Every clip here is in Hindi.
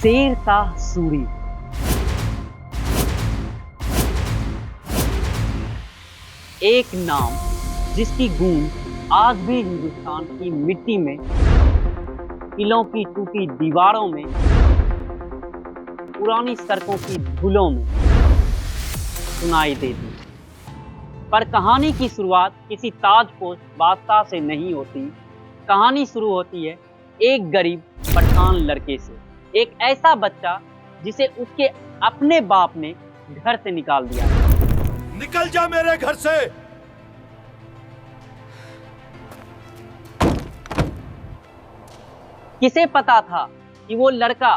शेर शाह सूरी। एक नाम जिसकी गूंज आज भी हिंदुस्तान की मिट्टी में, किलों की टूटी दीवारों में, पुरानी सड़कों की धूलों में सुनाई देती। पर कहानी की शुरुआत किसी ताजपोश बादशाह से नहीं होती। कहानी शुरू होती है एक गरीब पठान लड़के से, एक ऐसा बच्चा जिसे उसके अपने बाप ने घर से निकाल दिया। निकल जा मेरे घर से। किसे पता था कि वो लड़का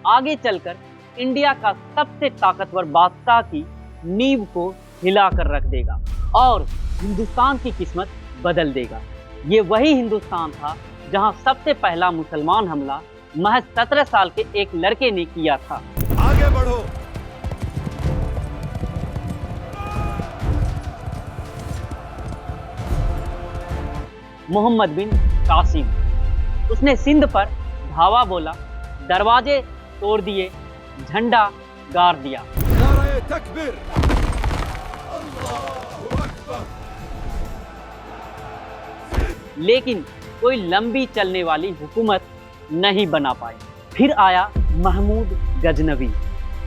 आगे चलकर इंडिया का सबसे ताकतवर बादशाह की नींव को हिलाकर रख देगा और हिंदुस्तान की किस्मत बदल देगा। ये वही हिंदुस्तान था जहां सबसे पहला मुसलमान हमला महज 17 साल के एक लड़के ने किया था। आगे बढ़ो। मोहम्मद बिन कासिम। उसने सिंध पर धावा बोला, दरवाजे तोड़ दिए, झंडा गाड़ दिया। नारे तकबीर, अल्लाहु अकबर। लेकिन कोई लंबी चलने वाली हुकूमत नहीं बना पाई। फिर आया महमूद गजनवी।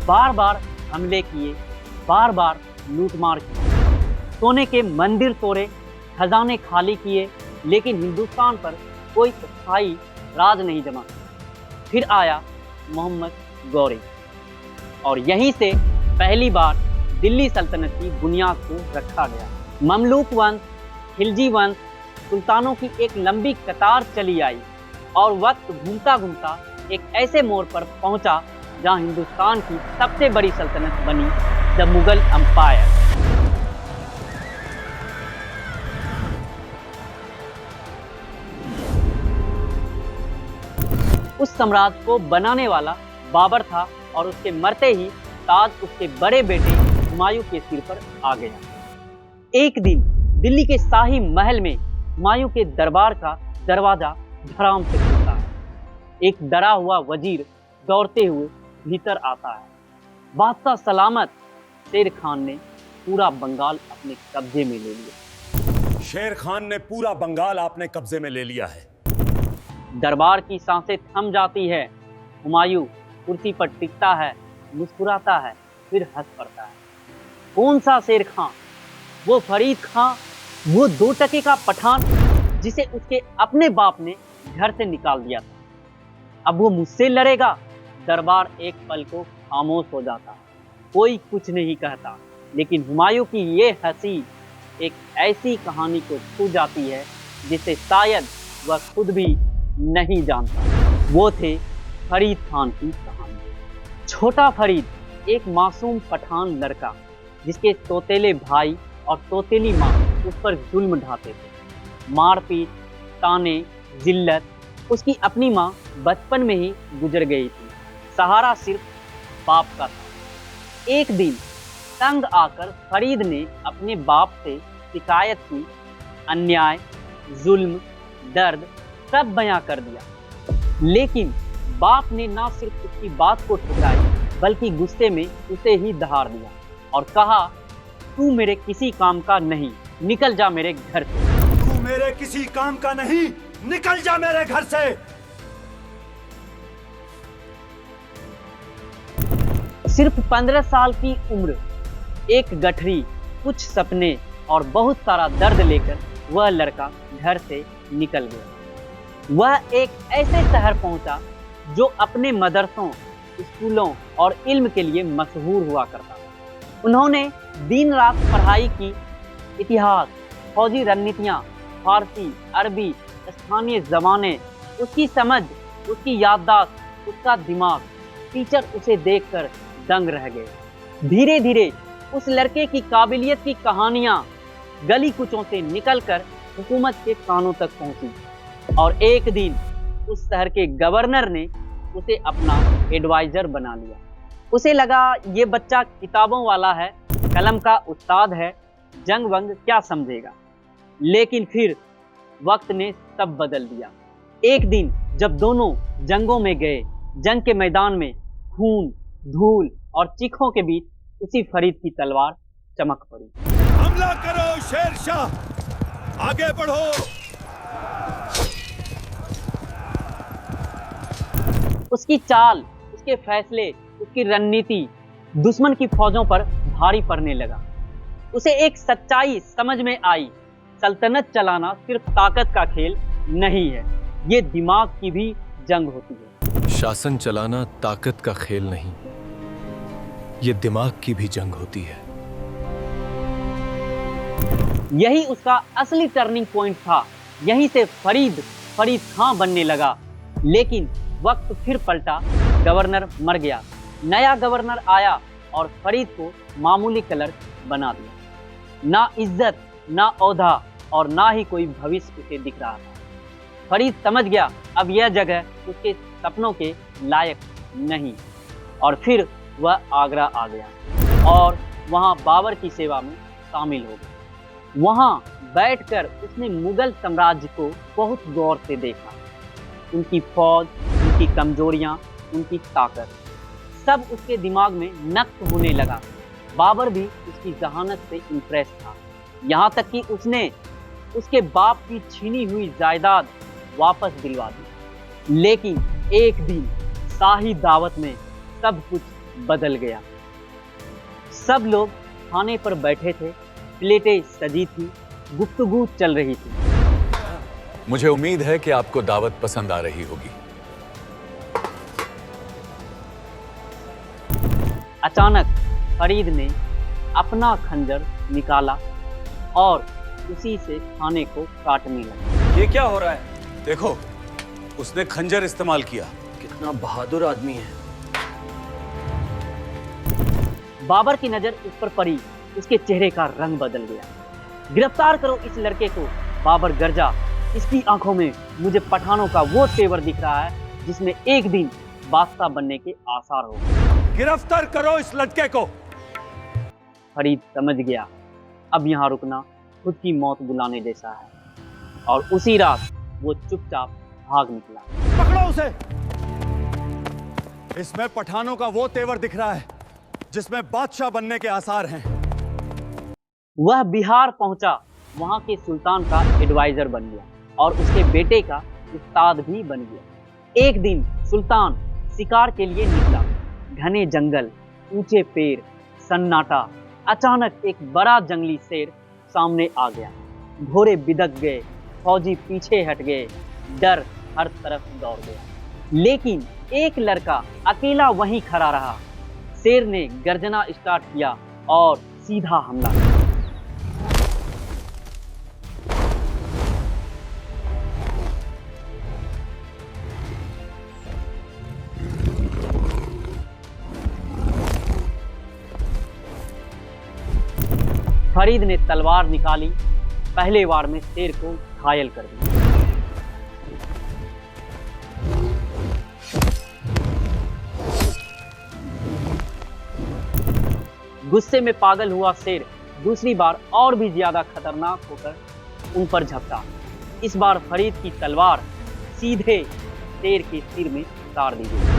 बार बार हमले किए, बार बार लूटमार की, सोने के मंदिर तोड़े, खजाने खाली किए, लेकिन हिंदुस्तान पर कोई स्थायी राज नहीं जमा। फिर आया मोहम्मद गौरी और यहीं से पहली बार दिल्ली सल्तनत की बुनियाद को रखा गया। ममलूक वंश, खिलजी वंश, सुल्तानों की एक लंबी कतार चली आई और वक्त घूमता घूमता एक ऐसे मोड़ पर पहुंचा जहां हिंदुस्तान की सबसे बड़ी सल्तनत बनी द मुगल एम्पायर। उस साम्राज्य को बनाने वाला बाबर था और उसके मरते ही ताज उसके बड़े बेटे हुमायूं के सिर पर आ गया। एक दिन दिल्ली के शाही महल में हुमायूं के दरबार का दरवाजा धड़ाम से खुलता है। एक डरा हुआ वजीर दौड़ते हुए भीतर आता है। बादशाह सलामत, शेर खान ने पूरा बंगाल अपने कब्जे में ले लिया। शेर खान ने पूरा बंगाल अपने कब्जे में ले लिया है। दरबार की सांसें थम जाती है। हुमायूं कुर्सी पर टिकता है, मुस्कुराता है, फिर हंस पड़ता है। कौन सा शेर खान? वो फरीद खान, वो 2 टके का पठान जिसे उसके अपने बाप ने घर से निकाल दिया था। अब वो मुझसे लड़ेगा? दरबार एक पल को खामोश हो जाता, कोई कुछ नहीं कहता। लेकिन हुमायूं की ये हंसी एक ऐसी कहानी को छू जाती है जिसे शायद वह खुद भी नहीं जानता। वो थे फरीद खान की कहानी। छोटा फरीद एक मासूम पठान लड़का जिसके सौतेले भाई और सौतेली माँ उस पर जुल्म ढाते थे। मारपीट, ताने, जिल्लत। उसकी अपनी माँ बचपन में ही गुजर गई थी। सहारा सिर्फ बाप का था। एक दिन तंग आकर फरीद ने अपने बाप से शिकायत की। अन्याय, जुल्म, दर्द सब बयां कर दिया। लेकिन बाप ने ना सिर्फ उसकी बात को ठुकराई बल्कि गुस्से में उसे ही दहाड़ दिया और कहा, तू मेरे किसी काम का नहीं, निकल जा मेरे घर से। तू मेरे किसी काम का नहीं, निकल जा मेरे घर से। सिर्फ 15 साल की उम्र, एक गठरी, कुछ सपने और बहुत सारा दर्द लेकर वह लड़का घर से निकल गया। वह एक ऐसे शहर पहुंचा जो अपने मदरसों, स्कूलों और इल्म के लिए मशहूर हुआ करता। उन्होंने दिन रात पढ़ाई की। इतिहास, फौजी रणनीतियाँ, फारसी, अरबी, स्थानीय ज़बानें। उसकी समझ, उसकी याददाश्त, उसका दिमाग। टीचर उसे देखकर दंग रह गए। धीरे धीरे उस लड़के की काबिलियत की कहानियाँ गली कुचों से निकलकर हुकूमत के कानों तक पहुंची और एक दिन उस शहर के गवर्नर ने उसे अपना एडवाइजर बना लिया। उसे लगा ये बच्चा किताबों वाला है, कलम का उस्ताद है, जंग वंग क्या समझेगा। लेकिन फिर वक्त ने सब बदल दिया। एक दिन जब दोनों जंगों में गए, जंग के मैदान में खून, धूल और चीखों के बीच उसी फरीद की तलवार चमक पड़ी। हमला करो शेरशाह, आगे बढ़ो। उसकी चाल, उसके फैसले, उसकी रणनीति दुश्मन की फौजों पर भारी पड़ने लगा। उसे एक सच्चाई समझ में आई, सल्तनत चलाना सिर्फ ताकत का खेल नहीं है, ये दिमाग की भी जंग होती है। शासन चलाना ताकत का खेल नहीं, ये दिमाग की भी जंग होती है। यही उसका असली टर्निंग पॉइंट था। यहीं से फरीद खां बनने लगा। लेकिन वक्त फिर पलटा, गवर्नर मर गया, नया गवर्नर आया और फरीद को मामूली क्लर्क बना दिया। ना इज्जत, ना औधा और ना ही कोई भविष्य उसे दिख रहा था। फरीद समझ गया अब यह जगह उसके सपनों के लायक नहीं, और फिर वह आगरा आ गया और वहां बाबर की सेवा में शामिल हो गया। वहां बैठकर उसने मुगल साम्राज्य को बहुत गौर से देखा, उनकी फौज, उनकी कमजोरियां, उनकी ताकत, सब उसके दिमाग में नक्श होने लगा। बाबर भी उसकी जहानत से इम्प्रेस था, यहाँ तक कि उसने उसके बाप की छीनी हुई जायदाद वापस दिलवा दी। लेकिन एक दिन शाही दावत में सब कुछ बदल गया। सब लोग खाने पर बैठे थे, प्लेटें सजी थी, गुफ्तगू चल रही थी। मुझे उम्मीद है कि आपको दावत पसंद आ रही होगी। अचानक फरीद ने अपना खंजर निकाला और उसी से खाने को काटने लगा। ये क्या हो रहा है? देखो, उसने खंजर इस्तेमाल किया। कितना बहादुर आदमी है। बाबर की नजर उस पर पड़ी, उसके चेहरे का रंग बदल गया। गिरफ्तार करो इस लड़के को, बाबर गरजा। इसकी आंखों में मुझे पठानों का वो तेवर दिख रहा है जिसमें एक दिन बादशाह बनने के आसार हो। गिरफ्तार करो इस लड़के को। फरीद समझ गया अब यहाँ रुकना खुद की मौत बुलाने जैसा है, और उसी रात वो चुपचाप भाग निकला। पकड़ो उसे। इसमें पठानों का वो तेवर दिख रहा है जिसमें बादशाह बनने के आसार हैं। वह बिहार पहुंचा, वहां के सुल्तान का एडवाइजर बन गया और उसके बेटे का उस्ताद भी बन गया। एक दिन सुल्तान शिकार के लिए निकला। घने जंगल, ऊंचे पेड़, सन्नाटा। अचानक एक बड़ा जंगली शेर सामने आ गया। घोड़े बिदक गए, फौजी पीछे हट गए, डर हर तरफ दौड़ गया। लेकिन एक लड़का अकेला वहीं खड़ा रहा। शेर ने गर्जना स्टार्ट किया और सीधा हमला किया। फरीद ने तलवार निकाली, पहले वार में शेर को घायल कर दिया। गुस्से में पागल हुआ शेर दूसरी बार और भी ज्यादा खतरनाक होकर उन पर झपटा। इस बार फरीद की तलवार सीधे शेर के सिर में उतार दी गई।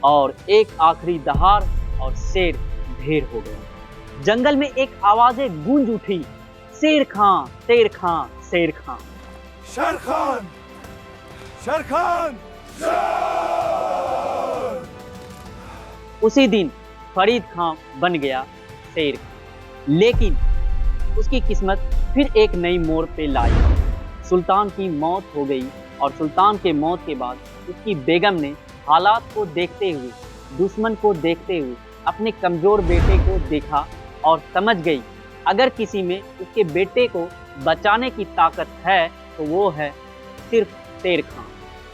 और एक आखिरी दहाड़ और शेर ढेर हो गया। जंगल में एक आवाजें गूंज उठी, शेर खां, शेर खां, शेर खां। शेर खान, शेर खान। उसी दिन फरीद खां बन गया शेर। लेकिन उसकी किस्मत फिर एक नई मोड़ पे लाई। सुल्तान की मौत हो गई और सुल्तान के मौत के बाद उसकी बेगम ने हालात को देखते हुए, दुश्मन को देखते हुए अपने कमजोर बेटे को देखा और समझ गई अगर किसी में उसके बेटे को बचाने की ताकत है तो वो है सिर्फ शेर खान।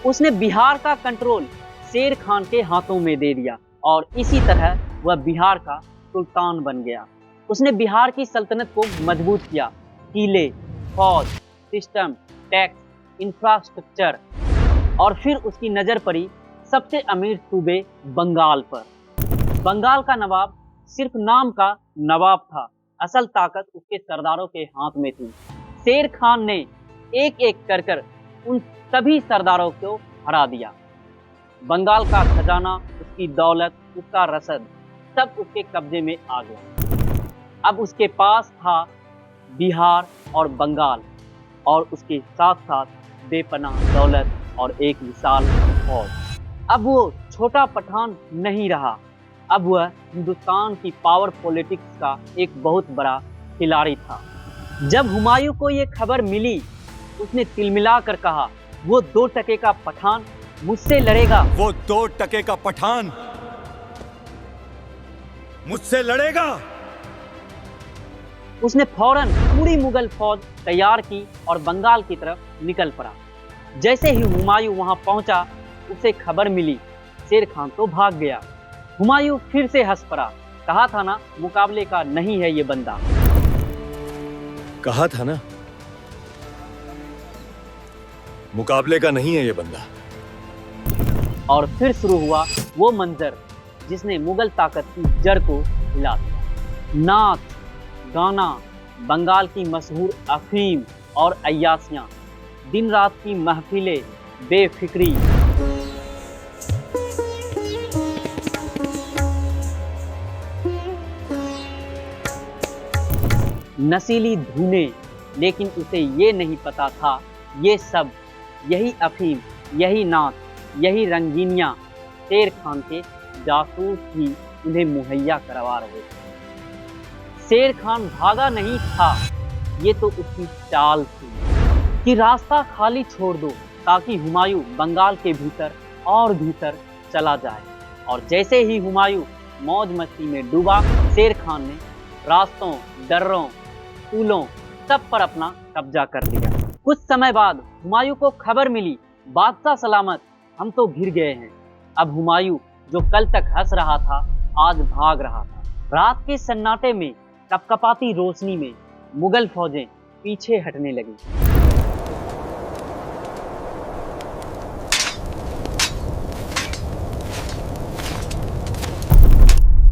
उसने बिहार का कंट्रोल शेर खान के हाथों में दे दिया और इसी तरह वह बिहार का सुल्तान बन गया। उसने बिहार की सल्तनत को मजबूत किया। किले, फौज, सिस्टम, टैक्स, इंफ्रास्ट्रक्चर, और फिर उसकी नजर पड़ी सबसे अमीर सूबे बंगाल पर। बंगाल का नवाब सिर्फ नाम का नवाब था, असल ताकत उसके सरदारों के हाथ में थी। शेर खान ने एक एक कर उन सभी सरदारों को हरा दिया। बंगाल का खजाना, उसकी दौलत, उसका रसद सब उसके कब्जे में आ गया। अब उसके पास था बिहार और बंगाल और उसके साथ साथ बेपनाह दौलत और एक विशाल फौज। अब वो छोटा पठान नहीं रहा, अब वह हिंदुस्तान की पावर पॉलिटिक्स का एक बहुत बड़ा खिलाड़ी था। जब हुमायूं को ये खबर मिली, उसने तिलमिलाकर कहा, वो 2 टके का पठान मुझसे लड़ेगा। वो 2 टके का पठान मुझसे लड़ेगा। उसने फौरन पूरी मुगल फौज तैयार की और बंगाल की तरफ निकल पड़ा। जैसे ही हुमायूं वहां पहुंचा, उसे खबर मिली, शेर खान तो भाग गया। हुमायूं फिर से हंस पड़ा, कहा था ना मुकाबले का नहीं है ये बंदा। कहा था ना मुकाबले का नहीं है ये बंदा। और फिर शुरू हुआ वो मंजर जिसने मुगल ताकत की जड़ को हिला दिया। नाच, गाना, बंगाल की मशहूर अफीम और अय्यासियां, दिन रात की महफिलें, बेफिक्री। नशीली धुनें, लेकिन उसे ये नहीं पता था ये सब, यही अफीम, यही नाच, यही रंगीनियां शेर खान के जासूस ही उन्हें मुहैया करवा रहे थे। शेर खान भागा नहीं था, ये तो उसकी चाल थी कि रास्ता खाली छोड़ दो ताकि हुमायूं बंगाल के भीतर और भीतर चला जाए। और जैसे ही हुमायूं मौज मस्ती में डूबा, शेर खान ने रास्तों, दर्रों, पुलों सब पर अपना कब्जा कर लिया। कुछ समय बाद हुमायूं को खबर मिली, बादशाह सलामत, हम तो घिर गए हैं। अब हुमायूं जो कल तक हंस रहा था, आज भाग रहा था। रात के सन्नाटे में, कपकपाती रोशनी में मुगल फौजें पीछे हटने लगी।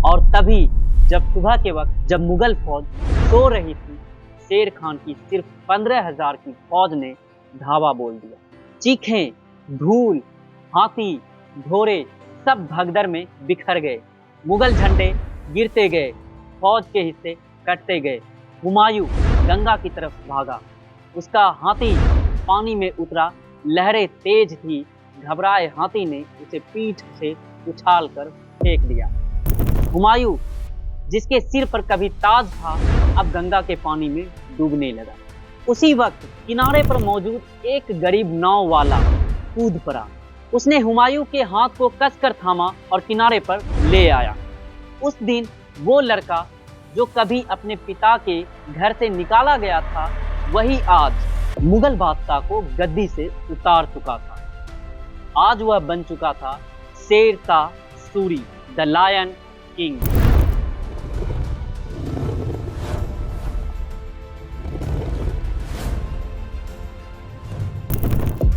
और तभी जब सुबह के वक्त जब मुगल फौज सो रही थी, शेर खान की सिर्फ 15,000 की फौज ने धावा बोल दिया। चीखें, धूल, हाथी, घोड़े सब भगदड़ में बिखर गए। मुगल झंडे गिरते गए, फौज के हिस्से कटते गए। हुमायूं गंगा की तरफ भागा, उसका हाथी पानी में उतरा, लहरें तेज थी। घबराए हाथी ने उसे पीठ से उछालकर फेंक दिया। हुमायूं जिसके सिर पर कभी ताज था, अब गंगा के पानी में डूबने लगा। उसी वक्त किनारे पर मौजूद एक गरीब नाव वाला कूद पड़ा। उसने हुमायूं के हाथ को कसकर थामा और किनारे पर ले आया। उस दिन वो लड़का जो कभी अपने पिता के घर से निकाला गया था, वही आज मुगल बादशाह को गद्दी से उतार चुका था। आज वह बन चुका था Sher Shah Suri, the lion king.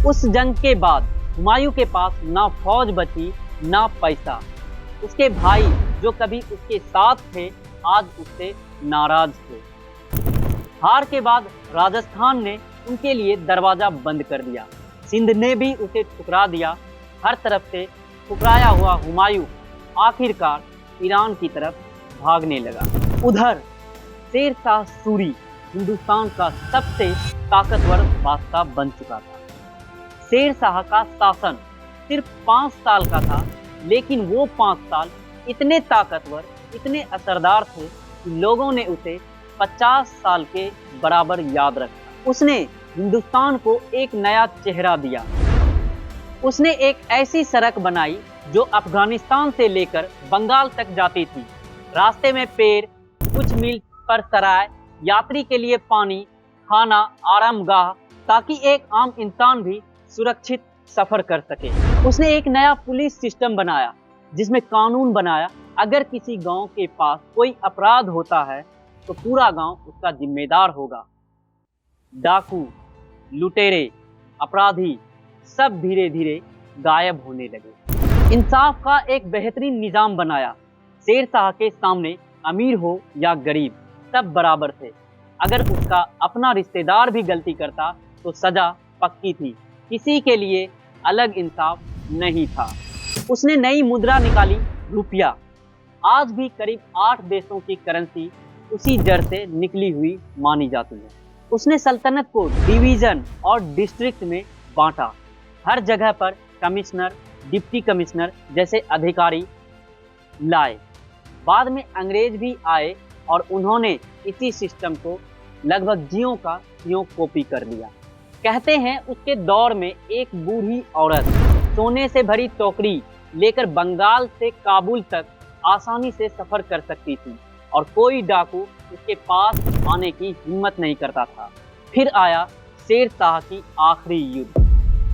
उस जंग के बाद हुमायूं के पास ना फौज बची, ना पैसा। उसके भाई जो कभी उसके साथ थे, आज उससे नाराज थे। हार के बाद राजस्थान ने उनके लिए दरवाजा बंद कर दिया। सिंध ने भी उसे ठुकरा दिया। हर तरफ से ठुकराया हुआ हुमायूं आखिरकार ईरान की तरफ भागने लगा। उधर शेर शाह सूरी हिंदुस्तान का सबसे ताकतवर बादशाह बन चुका था। शेर शाह का शासन सिर्फ 5 साल का था, लेकिन वो 5 साल इतने ताकतवर, इतने असरदार थे कि लोगों ने उसे 50 साल के बराबर याद रखा। उसने हिंदुस्तान को एक नया चेहरा दिया। उसने एक ऐसी सड़क बनाई जो अफगानिस्तान से लेकर बंगाल तक जाती थी। रास्ते में पेड़, कुछ मील पर सराय, यात्री के लिए पानी, खाना, आरामगाह, ताकि एक आम इंसान भी सुरक्षित सफर कर सके। उसने एक नया पुलिस सिस्टम बनाया जिसमें कानून बनाया, अगर किसी गांव के पास कोई अपराध होता है तो पूरा गांव उसका जिम्मेदार होगा। डाकू, लुटेरे, अपराधी सब धीरे धीरे गायब होने लगे। इंसाफ का एक बेहतरीन निजाम बनाया। शेर शाह के सामने अमीर हो या गरीब, सब बराबर थे। अगर उसका अपना रिश्तेदार भी गलती करता तो सजा पक्की थी, किसी के लिए अलग इंसाफ नहीं था। उसने नई मुद्रा निकाली, रुपया। आज भी करीब 8 देशों की करेंसी उसी जड़ से निकली हुई मानी जाती है। उसने सल्तनत को डिवीजन और डिस्ट्रिक्ट में बांटा। हर जगह पर कमिश्नर, डिप्टी कमिश्नर जैसे अधिकारी लाए। बाद में अंग्रेज भी आए और उन्होंने इसी सिस्टम को लगभग ज्यों का त्यों कॉपी कर लिया। कहते हैं उसके दौर में एक बूढ़ी औरत सोने से भरी टोकरी लेकर बंगाल से काबुल तक आसानी से सफर कर सकती थी और कोई डाकू उसके पास आने की हिम्मत नहीं करता था। फिर आया शेर शाह की आखिरी युद्ध।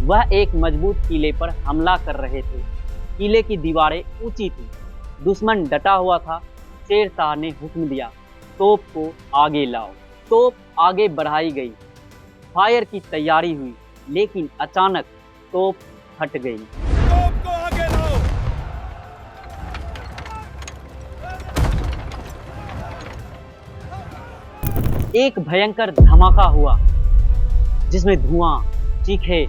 वह एक मजबूत किले पर हमला कर रहे थे। किले की दीवारें ऊंची थी, दुश्मन डटा हुआ था। शेर शाह ने हुक्म दिया, तोप को आगे लाओ। तोप आगे बढ़ाई गई, फायर की तैयारी हुई, लेकिन अचानक तोप फट गई। तोप को आगे लाओ। एक भयंकर धमाका हुआ जिसमें धुआं, चीखे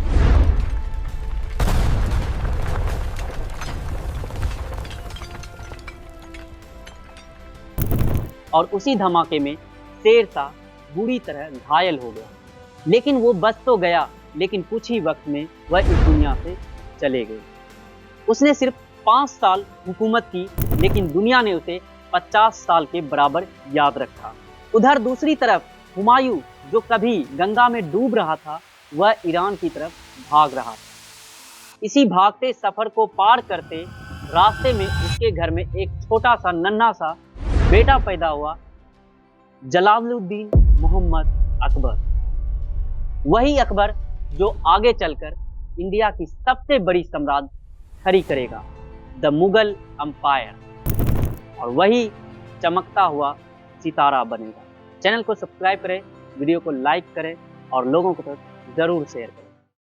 और उसी धमाके में शेर शाह बुरी तरह घायल हो गया। लेकिन वो बच तो गया, लेकिन कुछ ही वक्त में वह इस दुनिया से चले गए। उसने सिर्फ 5 साल हुकूमत की, लेकिन दुनिया ने उसे 50 साल के बराबर याद रखा। उधर दूसरी तरफ हुमायूं, जो कभी गंगा में डूब रहा था, वह ईरान की तरफ भाग रहा था। इसी भागते सफर को पार करते रास्ते में उसके घर में एक छोटा सा नन्हा सा बेटा पैदा हुआ, जलालुद्दीन मोहम्मद अकबर। वही अकबर जो आगे चलकर इंडिया की सबसे बड़ी साम्राज्य खड़ी करेगा, द मुगल एम्पायर, और वही चमकता हुआ सितारा बनेगा। चैनल को सब्सक्राइब करें, वीडियो को लाइक करें और लोगों को जरूर शेयर करें।